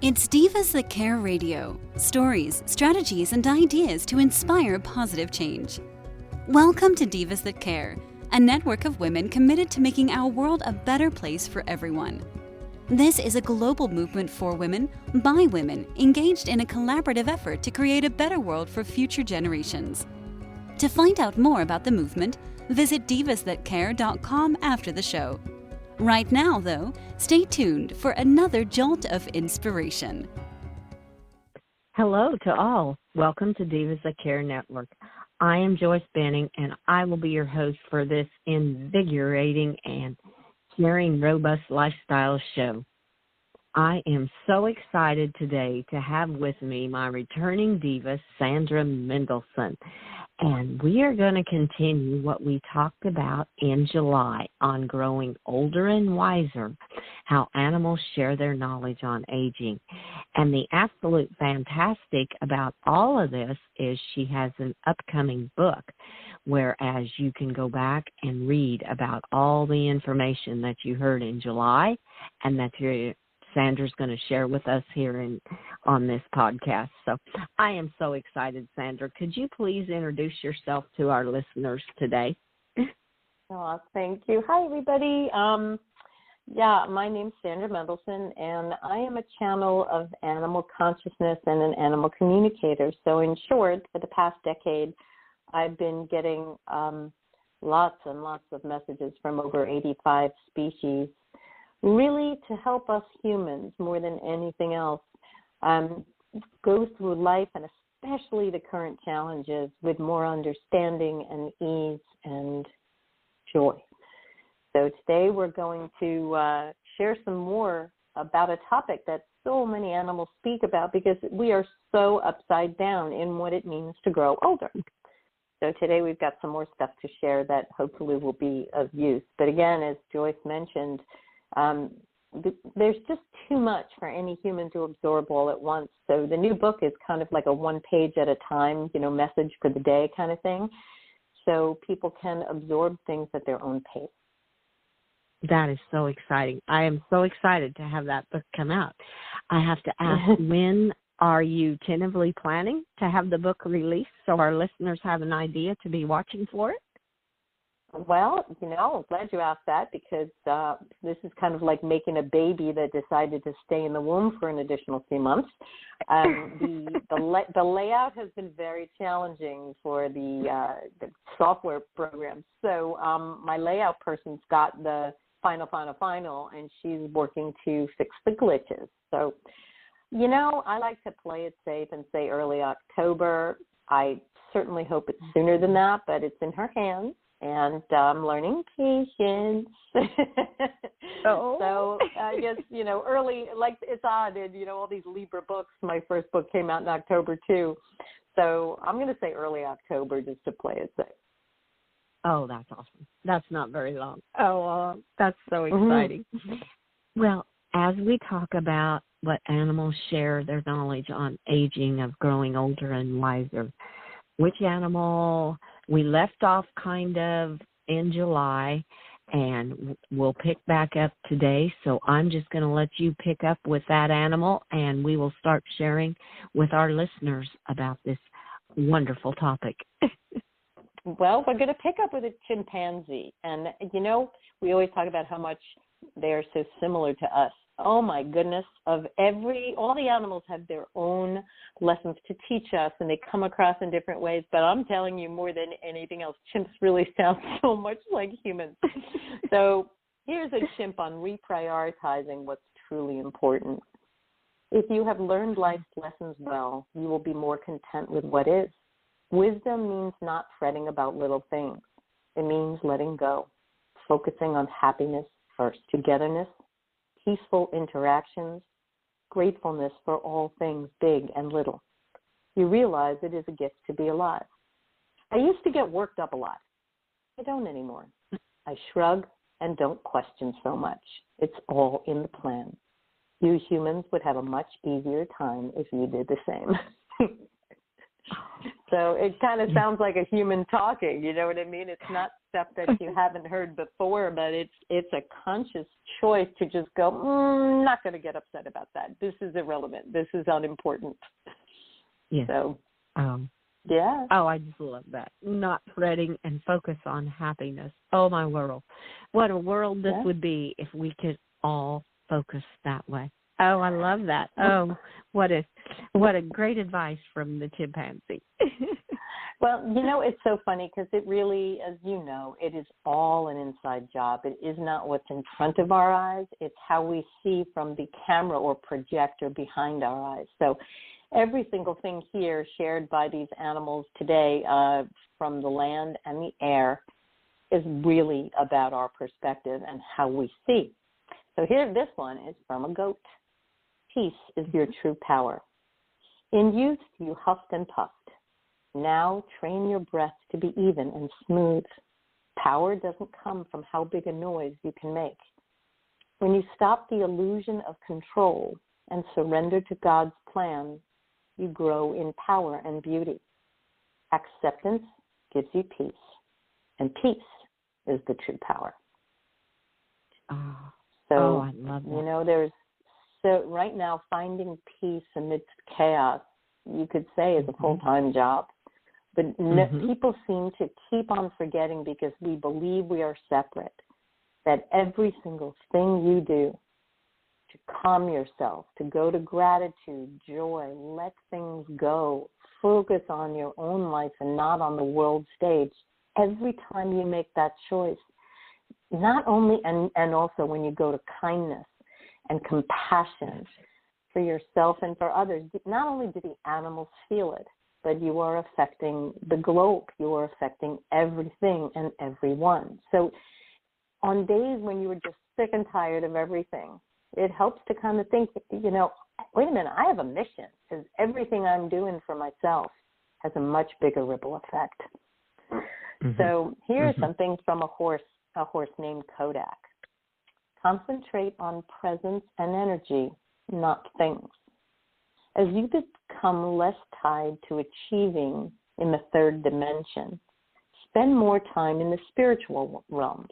It's Divas That Care Radio. Stories, strategies, and ideas to inspire positive change. Welcome to Divas That Care, a network of women committed to making our world a better place for everyone. This is a global movement for women, by women, engaged in a collaborative effort to create a better world for future generations. To find out more about the movement, visit divasthatcare.com after the show. Right now, though, stay tuned for another jolt of inspiration. Hello to all. Welcome to Divas That Care Network. I am Joyce Banning, and I will be your host for this invigorating and caring, robust lifestyle show. I am so excited today to have with me my returning diva, Sandra Mendelson. And we are going to continue what we talked about in July on growing older and wiser, how animals share their knowledge on aging. And the absolute fantastic about all of this is she has an upcoming book, whereas you can go back and read about all the information that you heard in July and that Sandra's going to share with us here on this podcast. So I am so excited, Sandra. Could you please introduce yourself to our listeners today? Oh, thank you. Hi, everybody. My name's Sandra Mendelson, and I am a channel of animal consciousness and an animal communicator. So in short, for the past decade, I've been getting lots and lots of messages from over 85 species, really to help us humans more than anything else go through life, and especially the current challenges, with more understanding and ease and joy. So today we're going to share some more about a topic that so many animals speak about, because we are so upside down in what it means to grow older. So today we've got some more stuff to share that hopefully will be of use. But again, as Joyce mentioned, there's just too much for any human to absorb all at once. So the new book is kind of like a one page at a time, message for the day kind of thing. So people can absorb things at their own pace. That is so exciting. I am so excited to have that book come out. I have to ask, when are you tentatively planning to have the book released so our listeners have an idea to be watching for it? Well, I'm glad you asked that, because this is kind of like making a baby that decided to stay in the womb for an additional few months. The layout has been very challenging for the software program. So my layout person's got the final, and she's working to fix the glitches. So, I like to play it safe and say early October. I certainly hope it's sooner than that, but it's in her hands. And I'm learning patience. So I guess, early, like it's odd, and, all these Libra books, my first book came out in October too. So I'm going to say early October just to play it safe. Oh, that's awesome. That's not very long. Oh, that's so exciting. Mm-hmm. Well, as we talk about what animals share their knowledge on aging, of growing older and wiser, which animal we left off kind of in July, and we'll pick back up today. So I'm just going to let you pick up with that animal, and we will start sharing with our listeners about this wonderful topic. Well, we're going to pick up with a chimpanzee. And, we always talk about how much they are so similar to us. Oh, my goodness. All the animals have their own lessons to teach us, and they come across in different ways. But I'm telling you, more than anything else, chimps really sound so much like humans. So here's a chimp on reprioritizing what's truly important. If you have learned life's lessons well, you will be more content with what is. Wisdom means not fretting about little things. It means letting go, focusing on happiness first, togetherness, peaceful interactions, gratefulness for all things big and little. You realize it is a gift to be alive. I used to get worked up a lot. I don't anymore. I shrug and don't question so much. It's all in the plan. You humans would have a much easier time if you did the same. So it kind of sounds like a human talking, you know what I mean? It's not stuff that you haven't heard before, but it's a conscious choice to just go, not going to get upset about that. This is irrelevant. This is unimportant. Yeah. So, yeah. Oh, I just love that. Not fretting and focus on happiness. Oh, my world. What a world this would be if we could all focus that way. Oh, I love that. Oh, what a great advice from the chimpanzee. Well, you know, it's so funny because it really, as you know, it is all an inside job. It is not what's in front of our eyes. It's how we see from the camera or projector behind our eyes. So every single thing here shared by these animals today from the land and the air is really about our perspective and how we see. So here, this one is from a goat. Peace is your true power. In youth, you huffed and puffed. Now train your breath to be even and smooth. Power doesn't come from how big a noise you can make. When you stop the illusion of control and surrender to God's plan, you grow in power and beauty. Acceptance gives you peace, and peace is the true power. So, I love that. You know, right now, finding peace amidst chaos, you could say, is a full-time job. But people seem to keep on forgetting because we believe we are separate, that every single thing you do to calm yourself, to go to gratitude, joy, let things go, focus on your own life and not on the world stage, every time you make that choice, not only, and also when you go to kindness and compassion for yourself and for others, not only do the animals feel it, but you are affecting the globe. You are affecting everything and everyone. So on days when you were just sick and tired of everything, it helps to kind of think, you know, wait a minute, I have a mission, because everything I'm doing for myself has a much bigger ripple effect. So here's something from a horse named Kodak. Concentrate on presence and energy, not things. As you become less tied to achieving in the third dimension, spend more time in the spiritual realms.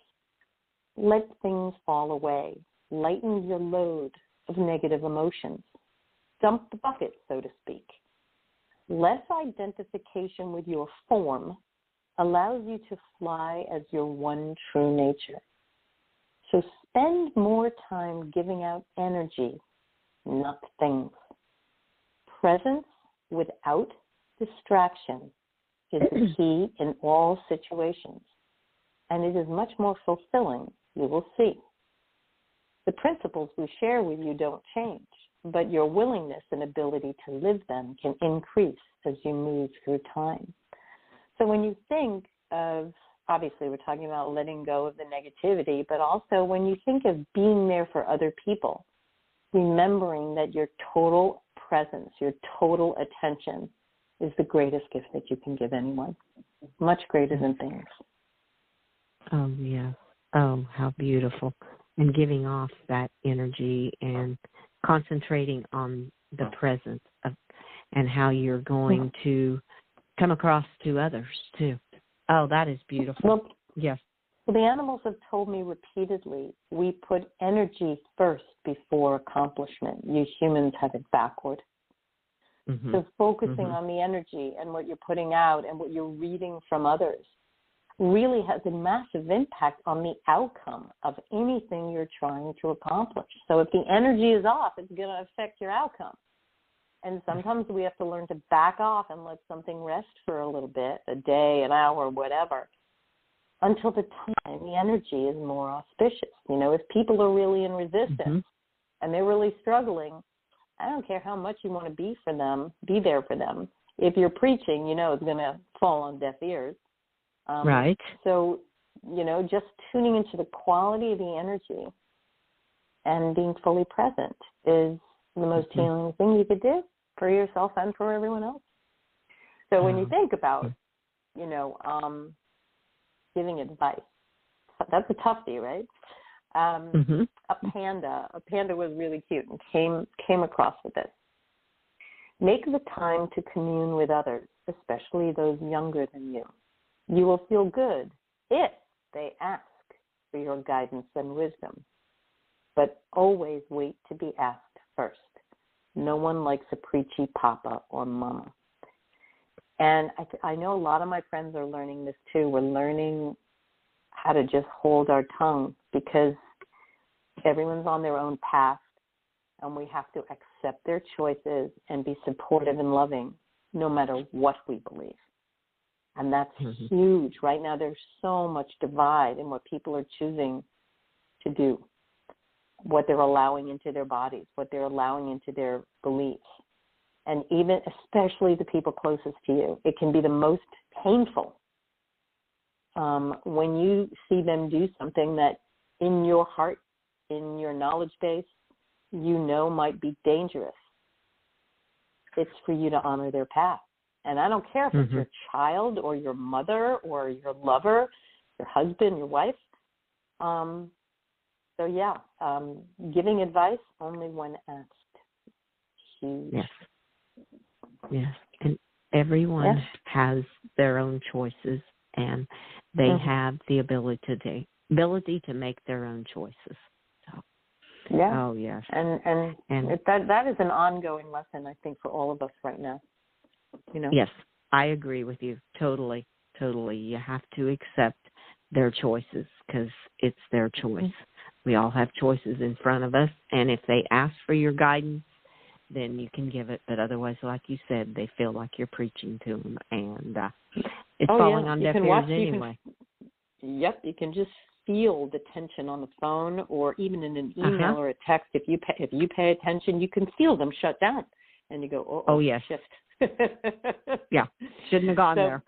Let things fall away. Lighten your load of negative emotions. Dump the bucket, so to speak. Less identification with your form allows you to fly as your one true nature. So spend more time giving out energy, not things. Presence without distraction is the key in all situations, and it is much more fulfilling, you will see. The principles we share with you don't change, but your willingness and ability to live them can increase as you move through time. So when you think of, obviously we're talking about letting go of the negativity, but also when you think of being there for other people, remembering that your total presence, your total attention is the greatest gift that you can give anyone, much greater than things. Oh, yeah. Oh, how beautiful. And giving off that energy and concentrating on the presence of, and how you're going to come across to others, too. Oh, that is beautiful. Well, yes. Well, the animals have told me repeatedly, we put energy first before accomplishment. You humans have it backward. So focusing on the energy and what you're putting out and what you're reading from others really has a massive impact on the outcome of anything you're trying to accomplish. So if the energy is off, it's going to affect your outcome. And sometimes we have to learn to back off and let something rest for a little bit, a day, an hour, whatever, until the time the energy is more auspicious. You know, if people are really in resistance and they're really struggling, I don't care how much you want to be for them, be there for them. If you're preaching, you know it's going to fall on deaf ears. Right. So, you know, just tuning into the quality of the energy and being fully present is the most healing thing you could do for yourself and for everyone else. So when you think about, you know, giving advice, that's a toughie, right? A panda was really cute and came across with this. Make the time to commune with others, especially those younger than you. You will feel good if they ask for your guidance and wisdom, but always wait to be asked first. No one likes a preachy papa or mama. And I know a lot of my friends are learning this too. We're learning how to just hold our tongue because everyone's on their own path, and we have to accept their choices and be supportive and loving no matter what we believe. And that's huge. Right now there's so much divide in what people are choosing to do, what they're allowing into their bodies, what they're allowing into their beliefs. And even, especially the people closest to you, it can be the most painful when you see them do something that in your heart, in your knowledge base, you know might be dangerous. It's for you to honor their path. And I don't care if it's your child or your mother or your lover, your husband, your wife. Giving advice only when asked. Huge. Yes. And everyone has their own choices, and they have the ability to make their own choices. So. Yeah. Oh, yes. And that is an ongoing lesson, I think, for all of us right now. You know? Yes, I agree with you. Totally. You have to accept their choices because it's their choice. We all have choices in front of us, and if they ask for your guidance, then you can give it. But otherwise, like you said, they feel like you're preaching to them, and it's falling on deaf ears anyway. You can just feel the tension on the phone or even in an email or a text. If you pay attention, you can feel them shut down, and you go, oh yes. Shift. Yeah, shouldn't have gone there.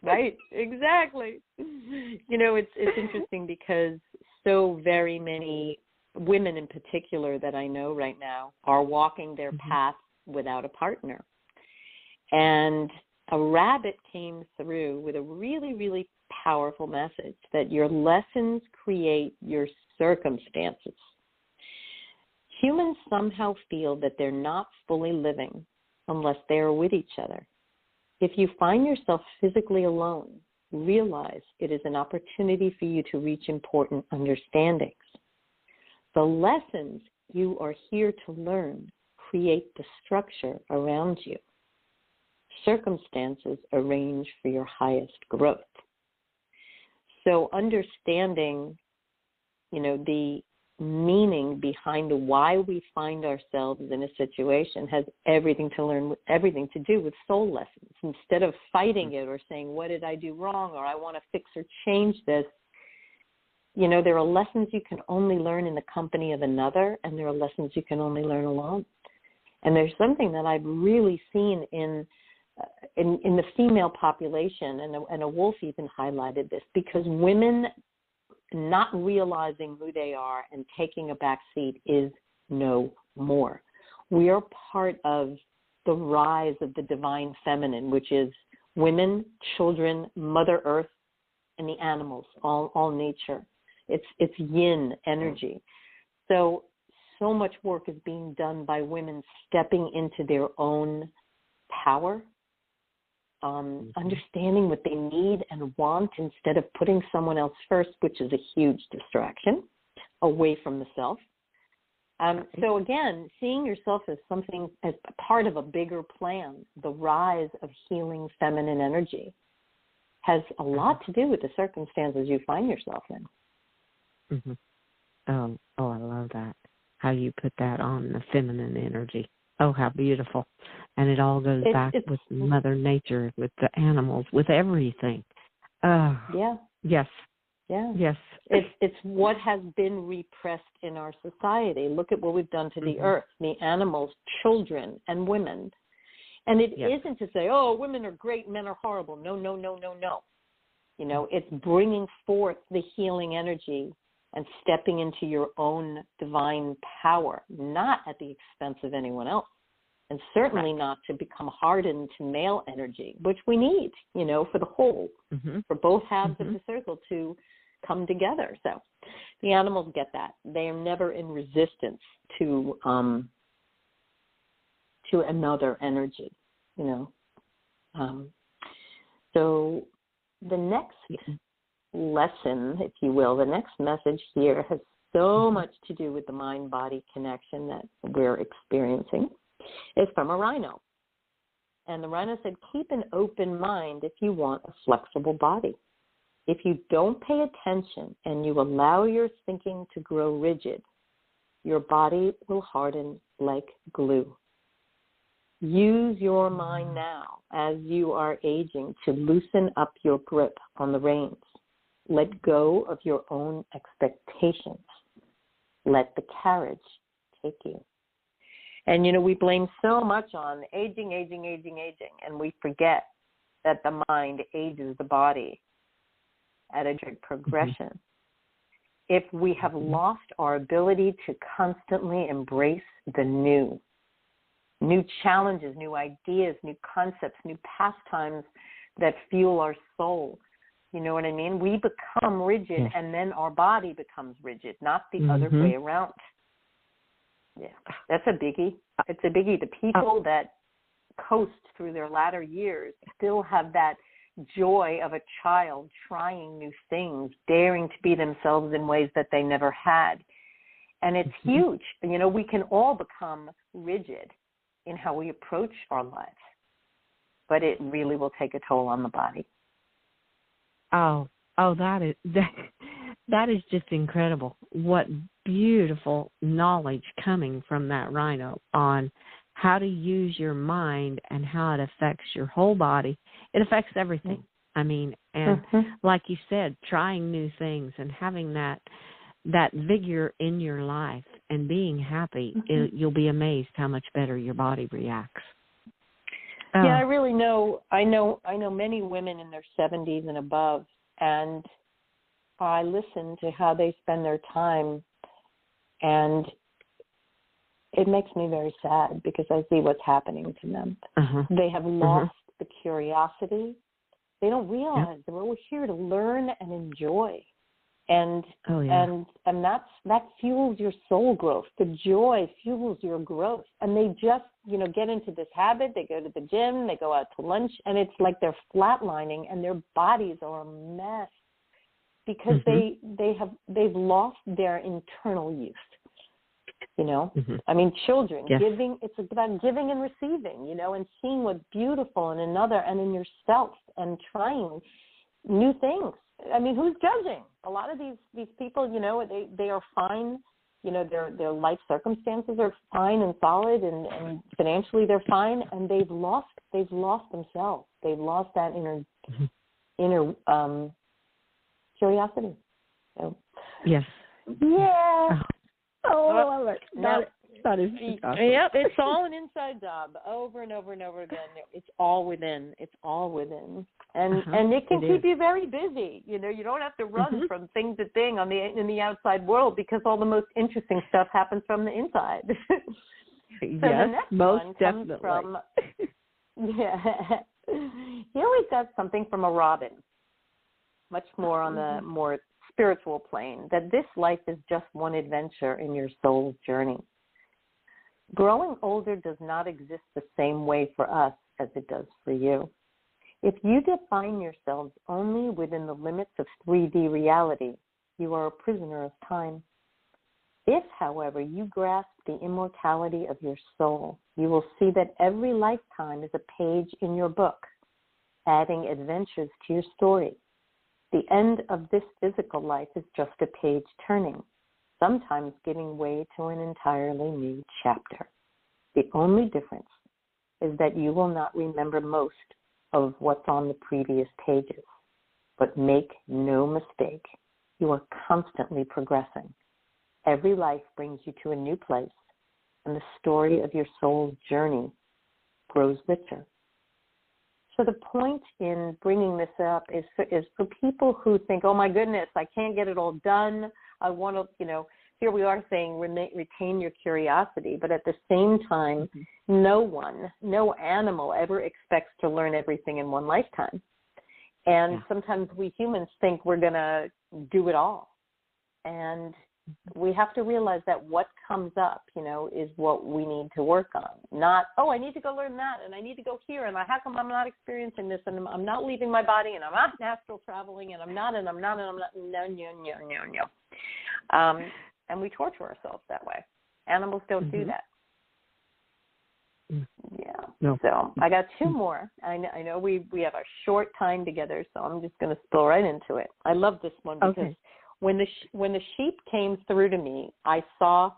Right, exactly. You know, it's interesting because so very many women in particular that I know right now are walking their path without a partner. And a rabbit came through with a really, really powerful message that your lessons create your circumstances. Humans somehow feel that they're not fully living unless they are with each other. If you find yourself physically alone, realize it is an opportunity for you to reach important understandings. The lessons you are here to learn create the structure around you. Circumstances arrange for your highest growth. So understanding, the meaning behind why we find ourselves in a situation has everything to do with soul lessons. Instead of fighting it or saying, what did I do wrong, or I want to fix or change this, there are lessons you can only learn in the company of another, and there are lessons you can only learn alone. And there's something that I've really seen in the female population, and a Wolf even highlighted this, because women not realizing who they are and taking a back seat is no more. We are part of the rise of the divine feminine, which is women, children, Mother Earth, and the animals, all nature. It's yin energy. So much work is being done by women stepping into their own power, understanding what they need and want instead of putting someone else first, which is a huge distraction away from the self. So again, seeing yourself as something, as part of a bigger plan, the rise of healing feminine energy has a lot to do with the circumstances you find yourself in. Oh, I love that. How you put that on, the feminine energy. Oh, how beautiful. And it all goes back with Mother Nature, with the animals, with everything. Yeah. Yes. Yeah. Yes. It's what has been repressed in our society. Look at what we've done to the earth, the animals, children, and women. And it isn't to say, oh, women are great, men are horrible. No. It's bringing forth the healing energy and stepping into your own divine power, not at the expense of anyone else, and certainly not to become hardened to male energy, which we need, for the whole, for both halves of the circle to come together. So the animals get that. They are never in resistance to to another energy, you know. So the next lesson, if you will, the next message here has so much to do with the mind-body connection that we're experiencing. It's from a rhino. And the rhino said, keep an open mind if you want a flexible body. If you don't pay attention and you allow your thinking to grow rigid, your body will harden like glue. Use your mind now as you are aging to loosen up your grip on the reins. Let go of your own expectations. Let the carriage take you. And, you know, we blame so much on aging, and we forget that the mind ages the body at a good progression. If we have lost our ability to constantly embrace the new challenges, new ideas, new concepts, new pastimes that fuel our soul, you know what I mean? We become rigid, and then our body becomes rigid, not the other way around. Yeah, that's a biggie. It's a biggie. The people that coast through their latter years still have that joy of a child trying new things, daring to be themselves in ways that they never had. And it's huge. You know, we can all become rigid in how we approach our lives, but it really will take a toll on the body. Oh, that is just incredible. What beautiful knowledge coming from that rhino on how to use your mind and how it affects your whole body. It affects everything. I mean, and like you said, trying new things and having that vigor in your life and being happy, you'll be amazed how much better your body reacts. Yeah, I really know. I know many women in their 70s and above, and I listen to how they spend their time, and it makes me very sad because I see what's happening to them. They have lost the curiosity. They don't realize that we're here to learn and enjoy. And that fuels your soul growth. The joy fuels your growth. And they just, you know, get into this habit. They go to the gym, they go out to lunch, and it's like they're flatlining and their bodies are a mess because they've lost their internal youth. You know, I mean, children, giving, it's about giving and receiving, you know, and seeing what's beautiful in another and in yourself and trying new things. I mean, who's judging? A lot of these people, you know, they are fine. You know, their life circumstances are fine and solid, and financially they're fine, and they've lost themselves. They've lost that inner curiosity. So, yes. Yeah. Oh, I love it. That is awesome. Yep, it's all an inside job over and over and over again. It's all within. It's all within. And it can keep you very busy. You know, you don't have to run from thing to thing in the outside world because all the most interesting stuff happens from the inside. So yes, the next most one definitely. Comes from, here we've got something from a robin, much more on the more spiritual plane, that this life is just one adventure in your soul's journey. Growing older does not exist the same way for us as it does for you. If you define yourselves only within the limits of 3D reality, you are a prisoner of time. If, however, you grasp the immortality of your soul, you will see that every lifetime is a page in your book, adding adventures to your story. The end of this physical life is just a page turning, sometimes giving way to an entirely new chapter. The only difference is that you will not remember most of what's on the previous pages. But make no mistake, you are constantly progressing. Every life brings you to a new place, and the story of your soul's journey grows richer. So the point in bringing this up is for people who think, oh my goodness, I can't get it all done. I want to, you know, here we are saying retain your curiosity, but at the same time, no animal ever expects to learn everything in one lifetime. And sometimes we humans think we're going to do it all. And we have to realize that what comes up, is what we need to work on. Not, I need to go learn that, and I need to go here, and how come I'm not experiencing this, and I'm not leaving my body, and I'm not astral traveling, and I'm not. No. And we torture ourselves that way. Animals don't do that. Yeah. No. So I got two more. I know we have a short time together, so I'm just going to spill right into it. I love this one because when the sheep came through to me, I saw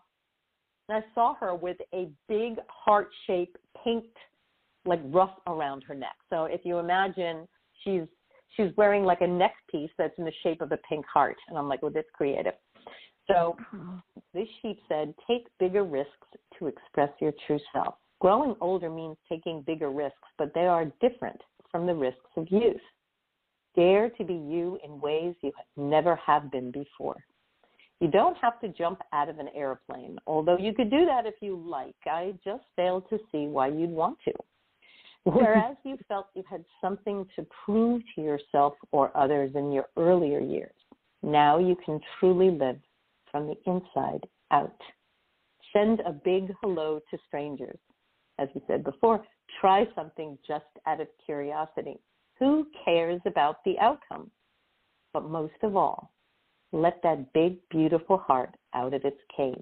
her with a big heart-shaped pink like ruff around her neck. So if you imagine, she's wearing like a neck piece that's in the shape of a pink heart, and I'm like, well, that's creative. So this sheep said, take bigger risks to express your true self. Growing older means taking bigger risks, but they are different from the risks of youth. Dare to be you in ways you never have been before. You don't have to jump out of an airplane, although you could do that if you like. I just failed to see why you'd want to. Whereas you felt you had something to prove to yourself or others in your earlier years, now you can truly live from the inside out. Send a big hello to strangers. As we said before, try something just out of curiosity. Who cares about the outcome? But most of all, let that big, beautiful heart out of its cage.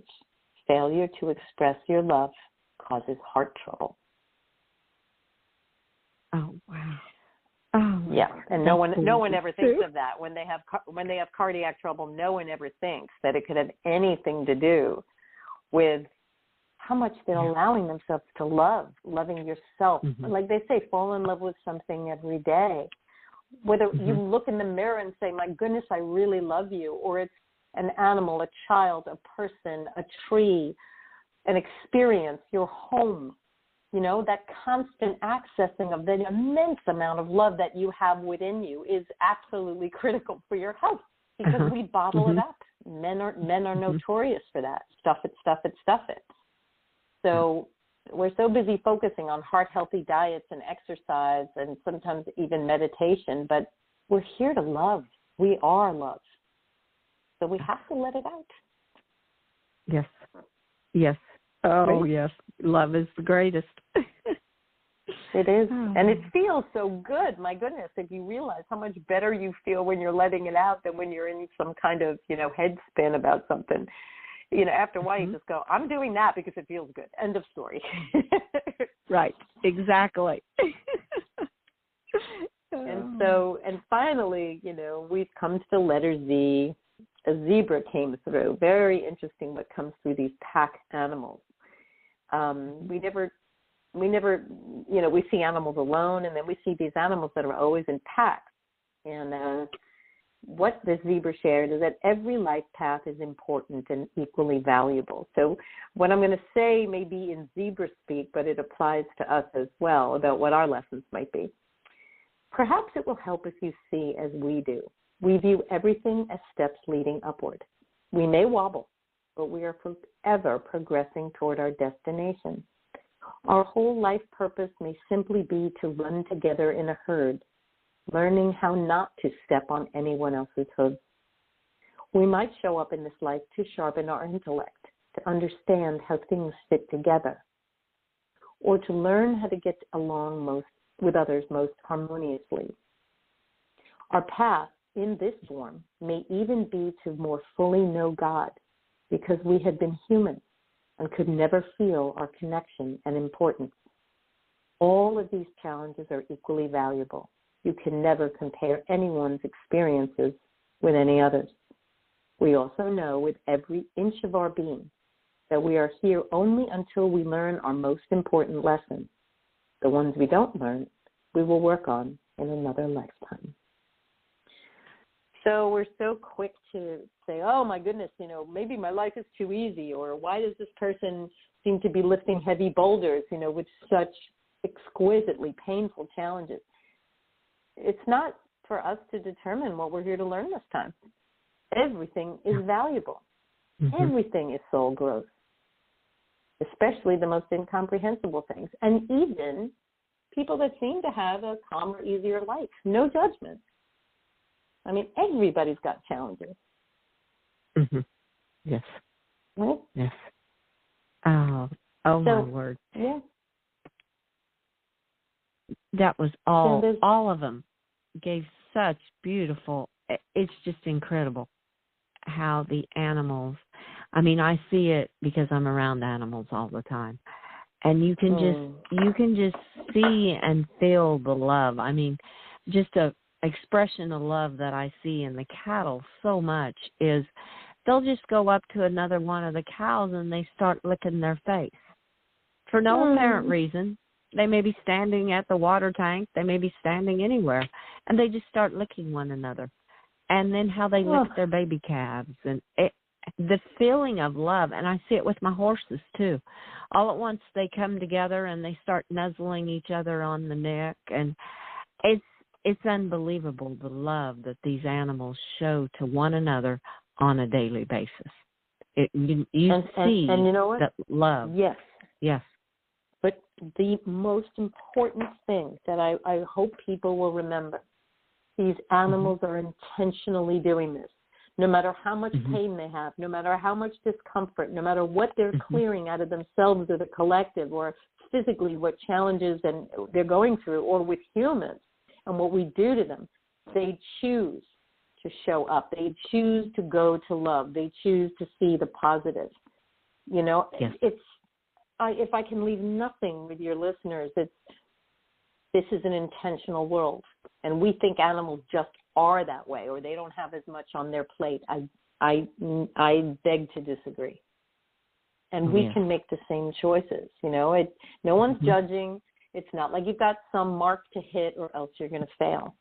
Failure to express your love causes heart trouble. Oh, wow. Oh, yeah, and no one ever thinks of that when they have cardiac trouble. No one ever thinks that it could have anything to do with how much they're allowing themselves to loving yourself. Like they say, fall in love with something every day. Whether you look in the mirror and say, my goodness, I really love you, or it's an animal, a child, a person, a tree, an experience, your home, that constant accessing of the immense amount of love that you have within you is absolutely critical for your health because we bottle it up. Men are notorious for that. Stuff it. So we're so busy focusing on heart-healthy diets and exercise and sometimes even meditation, but we're here to love. We are love. So we have to let it out. Yes. Oh, right? Yes. Love is the greatest. It is. And it feels so good. My goodness, if you realize how much better you feel when you're letting it out than when you're in some kind of, head spin about something. After a while you just go, I'm doing that because it feels good. End of story. Right. Exactly. And finally, we've come to the letter Z. A zebra came through. Very interesting what comes through these pack animals. We never, we see animals alone, and then we see these animals that are always in packs. And what the zebra shared is that every life path is important and equally valuable. So what I'm going to say may be in zebra speak, but it applies to us as well about what our lessons might be. Perhaps it will help if you see as we do. We view everything as steps leading upward. We may wobble, but we are forever progressing toward our destination. Our whole life purpose may simply be to run together in a herd, learning how not to step on anyone else's hooves. We might show up in this life to sharpen our intellect, to understand how things fit together, or to learn how to get along with others most harmoniously. Our path in this form may even be to more fully know God, because we had been human and could never feel our connection and importance. All of these challenges are equally valuable. You can never compare anyone's experiences with any others. We also know with every inch of our being that we are here only until we learn our most important lessons. The ones we don't learn, we will work on in another lifetime. So we're so quick to say, oh my goodness, maybe my life is too easy, or why does this person seem to be lifting heavy boulders, with such exquisitely painful challenges? It's not for us to determine what we're here to learn this time. Everything is valuable. Everything is soul growth, especially the most incomprehensible things. And even people that seem to have a calmer, easier life. No judgment. I mean, everybody's got challenges. Yes. Right? Yes. Oh my word. Yeah. That was all of them gave such beautiful, it's just incredible how the animals, I mean, I see it because I'm around animals all the time. And you can just see and feel the love. I mean, just a expression of love that I see in the cattle so much is they'll just go up to another one of the cows and they start licking their face for no apparent reason. They may be standing at the water tank. They may be standing anywhere. And they just start licking one another. And then how they lick their baby calves. And the feeling of love, and I see it with my horses too. All at once they come together and they start nuzzling each other on the neck. And it's unbelievable the love that these animals show to one another on a daily basis. You see and you know what? that love. Yes. Yes. But the most important thing that I hope people will remember, these animals are intentionally doing this. No matter how much pain they have, no matter how much discomfort, no matter what they're clearing out of themselves or the collective or physically what challenges and they're going through or with humans and what we do to them, they choose to show up. They choose to go to love. They choose to see the positive. You know, if I can leave nothing with your listeners, this is an intentional world. And we think animals just are that way or they don't have as much on their plate. I beg to disagree. And we can make the same choices. You know, no one's judging. It's not like you've got some mark to hit or else you're going to fail.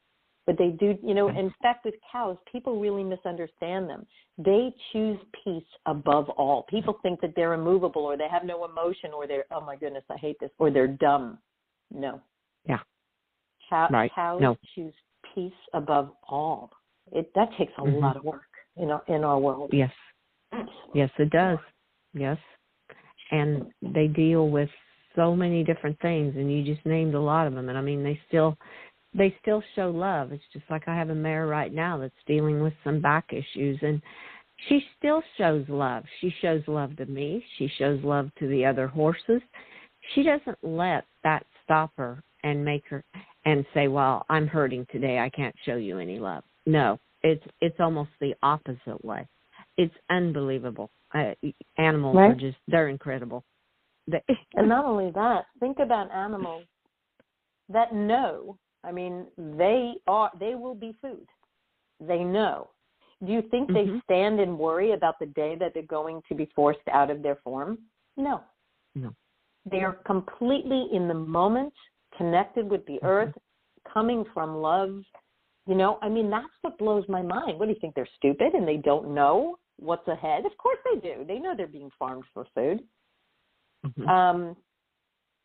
But they do, you know, in fact, with cows, people really misunderstand them. They choose peace above all. People think that they're immovable or they have no emotion or they're, oh my goodness, I hate this, or they're dumb. No. Yeah. Cows choose peace above all. That takes a lot of work, you know, in our world. Yes. Yes, it does. Yes. And they deal with so many different things, and you just named a lot of them. And I mean, they still show love. It's just like I have a mare right now that's dealing with some back issues, and she still shows love. She shows love to me. She shows love to the other horses. She doesn't let that stop her and make her and say, well, I'm hurting today. I can't show you any love. No, it's almost the opposite way. It's unbelievable. Animals are just, they're incredible. And not only that, think about animals that know, I mean, they will be food. They know. Do you think they stand and worry about the day that they're going to be forced out of their form? No. They are completely in the moment, connected with the earth, coming from love. You know, I mean, that's what blows my mind. What do you think? They're stupid and they don't know what's ahead? Of course they do. They know they're being farmed for food.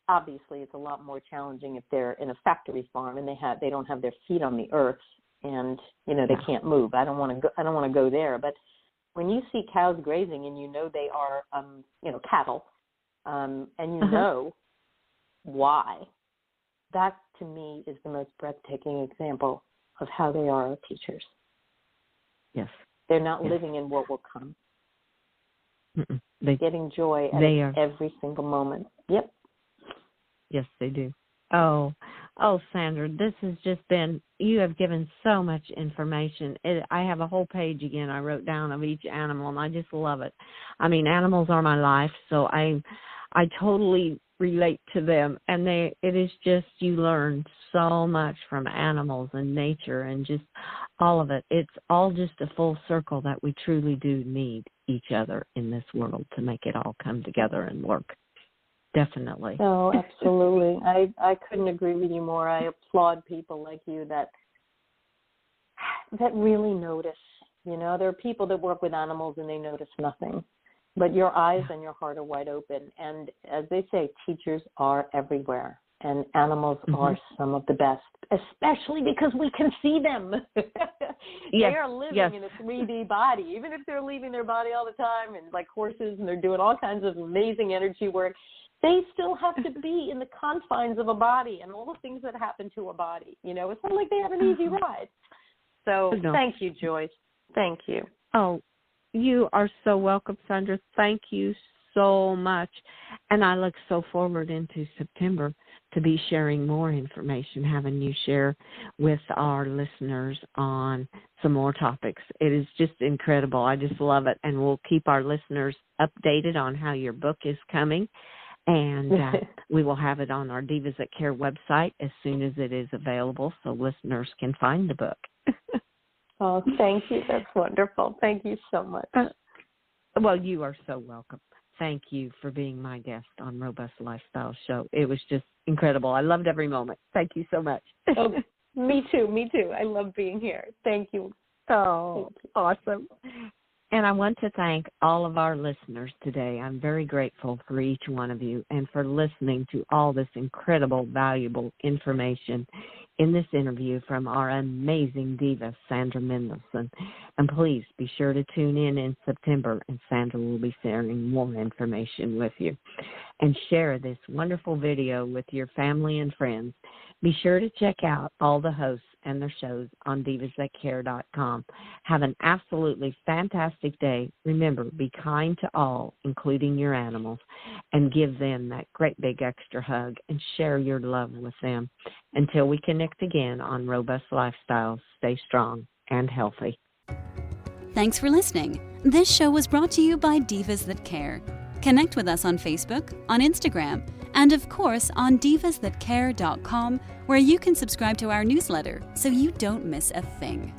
Obviously, it's a lot more challenging if they're in a factory farm and they don't have their feet on the earth and, you know, they can't move. I don't want to go there. But when you see cows grazing and you know they are, you know, cattle, and you know why, that to me is the most breathtaking example of how they are our teachers. Yes. They're not living in what will come. They're getting joy at every single moment. Yep. Yes, they do. Oh, Sandra, this has just been, you have given so much information. I have a whole page again I wrote down of each animal, and I just love it. I mean, animals are my life, so I totally relate to them. And it is just, you learn so much from animals and nature and just all of it. It's all just a full circle that we truly do need each other in this world to make it all come together and work. Definitely. Oh, absolutely. I couldn't agree with you more. I applaud people like you that really notice. You know, there are people that work with animals and they notice nothing. But your eyes and your heart are wide open. And as they say, teachers are everywhere. And animals are some of the best, especially because we can see them. They are living in a 3D body, even if they're leaving their body all the time and like horses and they're doing all kinds of amazing energy work. They still have to be in the confines of a body and all the things that happen to a body. You know, it's not like they have an easy ride. So thank you, Joyce. Thank you. Oh, You are so welcome, Sandra. Thank you so much. And I look so forward into September to be sharing more information, having you share with our listeners on some more topics. It is just incredible. I just love it. And we'll keep our listeners updated on how your book is coming. And we will have it on our Divas That Care website as soon as it is available so listeners can find the book. Oh, thank you. That's wonderful. Thank you so much. Well, you are so welcome. Thank you for being my guest on Robust Lifestyle Show. It was just incredible. I loved every moment. Thank you so much. Oh, me too. Me too. I love being here. Thank you. Oh, awesome. And I want to thank all of our listeners today. I'm very grateful for each one of you and for listening to all this incredible, valuable information in this interview from our amazing diva, Sandra Mendelson. And please be sure to tune in September, and Sandra will be sharing more information with you. And share this wonderful video with your family and friends. Be sure to check out all the hosts and their shows on divasthatcare.com. Have an absolutely fantastic day. Remember, be kind to all, including your animals, and give them that great big extra hug and share your love with them. Until we connect again on Robust Lifestyles, stay strong and healthy. Thanks for listening. This show was brought to you by Divas That Care. Connect with us on Facebook, on Instagram, and of course on divasthatcare.com, where you can subscribe to our newsletter so you don't miss a thing.